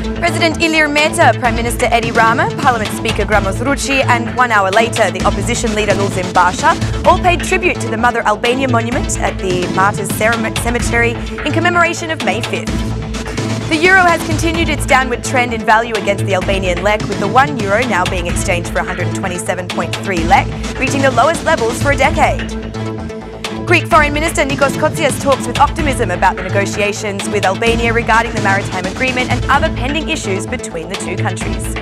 President Ilir Meta, Prime Minister Edi Rama, Parliament Speaker Gramoz Rucci and 1 hour later the opposition leader Lulzim Basha all paid tribute to the Mother Albania monument at the Martyrs Cemetery in commemoration of May 5th. The euro has continued its downward trend in value against the Albanian lek, with the €1 now being exchanged for 127.3 lek, reaching the lowest levels for a decade. Greek Foreign Minister Nikos Kotzias talks with optimism about the negotiations with Albania regarding the maritime agreement and other pending issues between the two countries.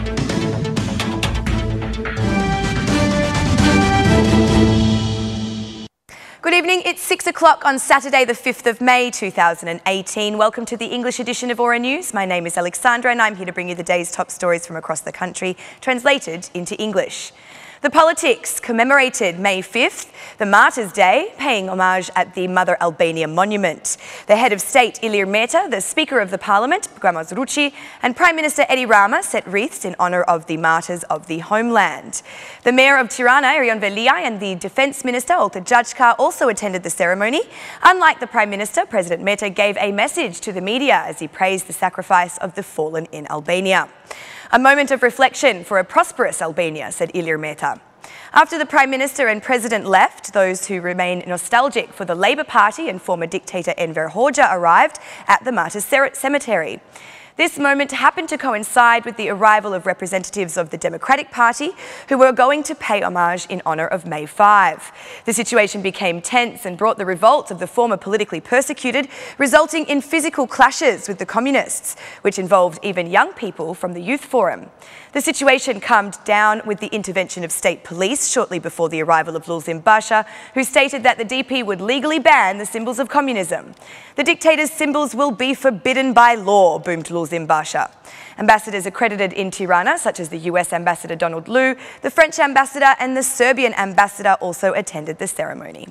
Good evening, it's 6 o'clock on Saturday the 5th of May 2018. Welcome to the English edition of Aura News. My name is Alexandra and I'm here to bring you the day's top stories from across the country, translated into English. The Politics commemorated May 5th, the Martyrs' Day, paying homage at the Mother Albania monument. The head of state, Ilir Meta, the Speaker of the Parliament, Gramoz Rucci, and Prime Minister Edi Rama set wreaths in honour of the martyrs of the homeland. The Mayor of Tirana, Erion Veliaj, and the Defence Minister, Olta Gjachka, also attended the ceremony. Unlike the Prime Minister, President Meta gave a message to the media as he praised the sacrifice of the fallen in Albania. A moment of reflection for a prosperous Albania, said Ilir Meta. After the Prime Minister and President left, those who remain nostalgic for the Labour Party and former dictator Enver Hoxha arrived at the Martyrs Cemetery. This moment happened to coincide with the arrival of representatives of the Democratic Party who were going to pay homage in honour of May 5. The situation became tense and brought the revolt of the former politically persecuted, resulting in physical clashes with the communists, which involved even young people from the Youth Forum. The situation calmed down with the intervention of state police shortly before the arrival of Lulzim Basha, who stated that the DP would legally ban the symbols of communism. The dictator's symbols will be forbidden by law, boomed Lulzim Basha. Ambassadors accredited in Tirana, such as the US Ambassador Donald Lu, the French Ambassador and the Serbian Ambassador also attended the ceremony.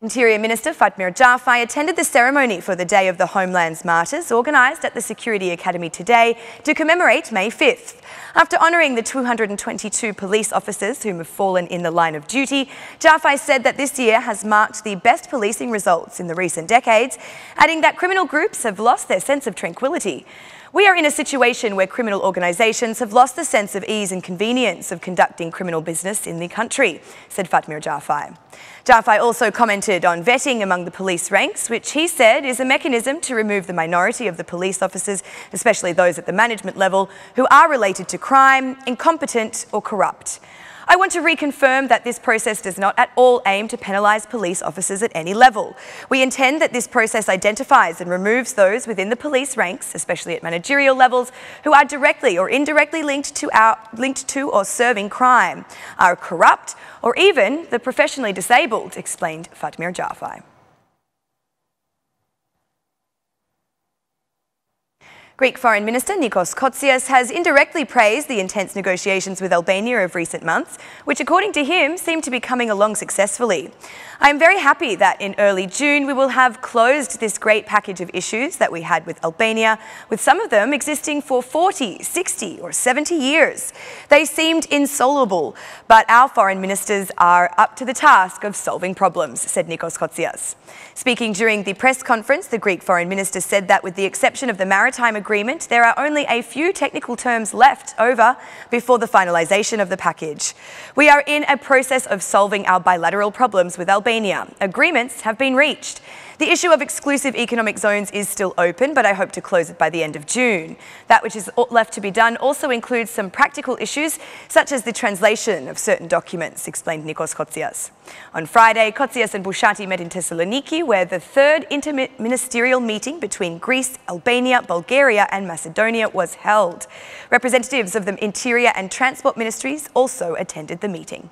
Interior Minister Fatmir Jafai attended the ceremony for the Day of the Homeland's Martyrs, organised at the Security Academy today to commemorate May 5th. After honouring the 222 police officers whom have fallen in the line of duty, Jafai said that this year has marked the best policing results in the recent decades, adding that criminal groups have lost their sense of tranquility. We are in a situation where criminal organisations have lost the sense of ease and convenience of conducting criminal business in the country, said Fatmir Jafai. Jafai also commented on vetting among the police ranks, which he said is a mechanism to remove the minority of the police officers, especially those at the management level, who are related to crime, incompetent or corrupt. I want to reconfirm that this process does not at all aim to penalise police officers at any level. We intend that this process identifies and removes those within the police ranks, especially at managerial levels, who are directly or indirectly linked to or serving crime, are corrupt, or even the professionally disabled, explained Fatmir Jafai. Greek Foreign Minister Nikos Kotzias has indirectly praised the intense negotiations with Albania of recent months, which according to him seem to be coming along successfully. I am very happy that in early June we will have closed this great package of issues that we had with Albania, with some of them existing for 40, 60 or 70 years. They seemed insoluble, but our foreign ministers are up to the task of solving problems, said Nikos Kotzias. Speaking during the press conference, the Greek Foreign Minister said that with the exception of the maritime agreement, there are only a few technical terms left over before the finalisation of the package. We are in a process of solving our bilateral problems with Albania. Agreements have been reached. The issue of exclusive economic zones is still open, but I hope to close it by the end of June. That which is left to be done also includes some practical issues, such as the translation of certain documents, explained Nikos Kotzias. On Friday, Kotzias and Bushati met in Thessaloniki, where the third interministerial meeting between Greece, Albania, Bulgaria and Macedonia was held. Representatives of the Interior and Transport Ministries also attended the meeting.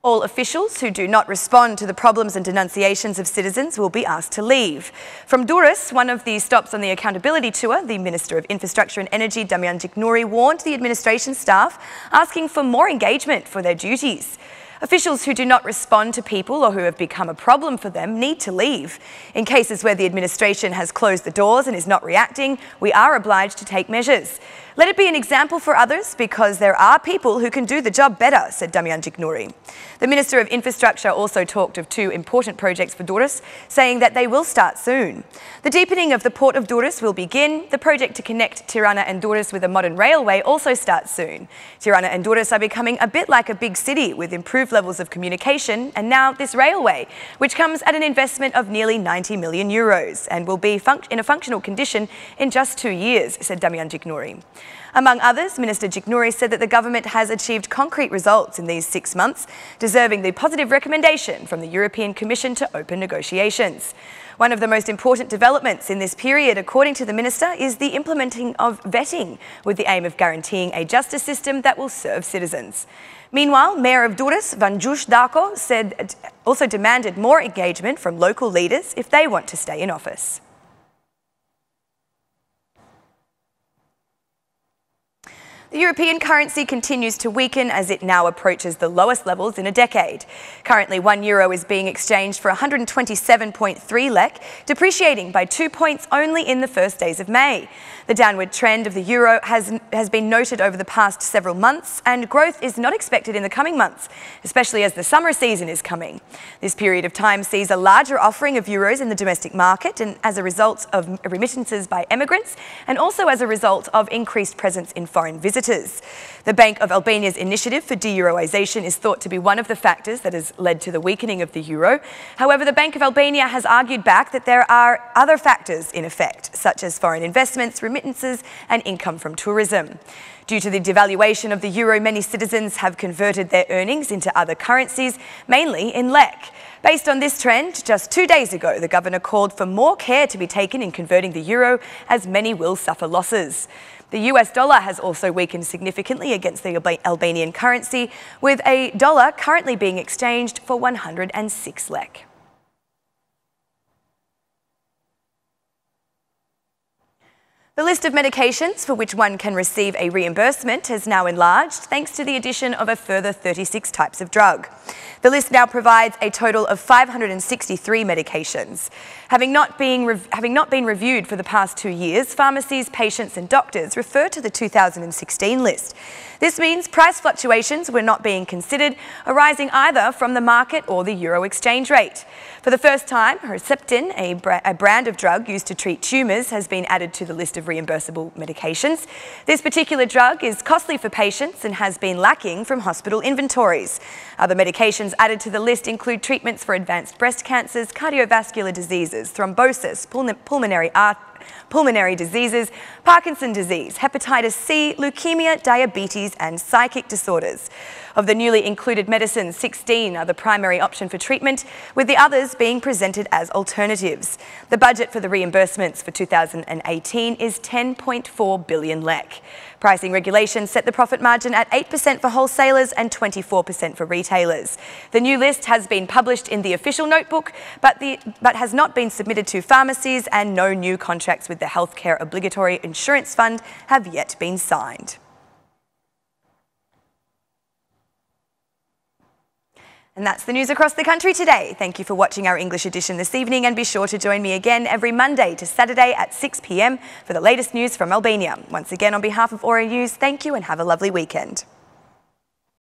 All officials who do not respond to the problems and denunciations of citizens will be asked to leave. From Durrës, one of the stops on the accountability tour, the Minister of Infrastructure and Energy, Damian Jiknouri, warned the administration staff, asking for more engagement for their duties. Officials who do not respond to people or who have become a problem for them need to leave. In cases where the administration has closed the doors and is not reacting, we are obliged to take measures. Let it be an example for others, because there are people who can do the job better, said Damian Jignouri. The Minister of Infrastructure also talked of two important projects for Durrës, saying that they will start soon. The deepening of the Port of Durrës will begin. The project to connect Tirana and Durrës with a modern railway also starts soon. Tirana and Durrës are becoming a bit like a big city with improved levels of communication, and now this railway, which comes at an investment of nearly 90 million euros and will be in a functional condition in just 2 years, said Damian Jignouri. Among others, Minister Jignouri said that the government has achieved concrete results in these 6 months, deserving the positive recommendation from the European Commission to open negotiations. One of the most important developments in this period, according to the minister, is the implementing of vetting, with the aim of guaranteeing a justice system that will serve citizens. Meanwhile, Mayor of Durrës, Vanjush Darko, also demanded more engagement from local leaders if they want to stay in office. The European currency continues to weaken as it now approaches the lowest levels in a decade. Currently, €1 is being exchanged for 127.3 lek, depreciating by 2 points only in the first days of May. The downward trend of the euro has been noted over the past several months, and growth is not expected in the coming months, especially as the summer season is coming. This period of time sees a larger offering of euros in the domestic market, and as a result of remittances by emigrants, and also as a result of increased presence in foreign visitors. The Bank of Albania's initiative for de-Euroisation is thought to be one of the factors that has led to the weakening of the euro. However, the Bank of Albania has argued back that there are other factors in effect, such as foreign investments, remittances, and income from tourism. Due to the devaluation of the euro, many citizens have converted their earnings into other currencies, mainly in lek. Based on this trend, just 2 days ago, the governor called for more care to be taken in converting the euro, as many will suffer losses. The US dollar has also weakened significantly against the Albanian currency, with a dollar currently being exchanged for 106 lek. The list of medications for which one can receive a reimbursement has now enlarged, thanks to the addition of a further 36 types of drug. The list now provides a total of 563 medications. Having not been reviewed for the past 2 years, pharmacies, patients and doctors refer to the 2016 list. This means price fluctuations were not being considered, arising either from the market or the euro exchange rate. For the first time, Herceptin, a brand of drug used to treat tumours, has been added to the list of reimbursable medications. This particular drug is costly for patients and has been lacking from hospital inventories. Other medications added to the list include treatments for advanced breast cancers, cardiovascular diseases, thrombosis, pulmonary diseases, Parkinson's disease, hepatitis C, leukemia, diabetes and psychic disorders. Of the newly included medicines, 16 are the primary option for treatment, with the others being presented as alternatives. The budget for the reimbursements for 2018 is 10.4 billion lek. Pricing regulations set the profit margin at 8% for wholesalers and 24% for retailers. The new list has been published in the official notebook, but has not been submitted to pharmacies, and no new contracts with the Healthcare Obligatory Insurance Fund have yet been signed. And that's the news across the country today. Thank you for watching our English edition this evening, and be sure to join me again every Monday to Saturday at 6 p.m. for the latest news from Albania. Once again, on behalf of Aura News, thank you and have a lovely weekend.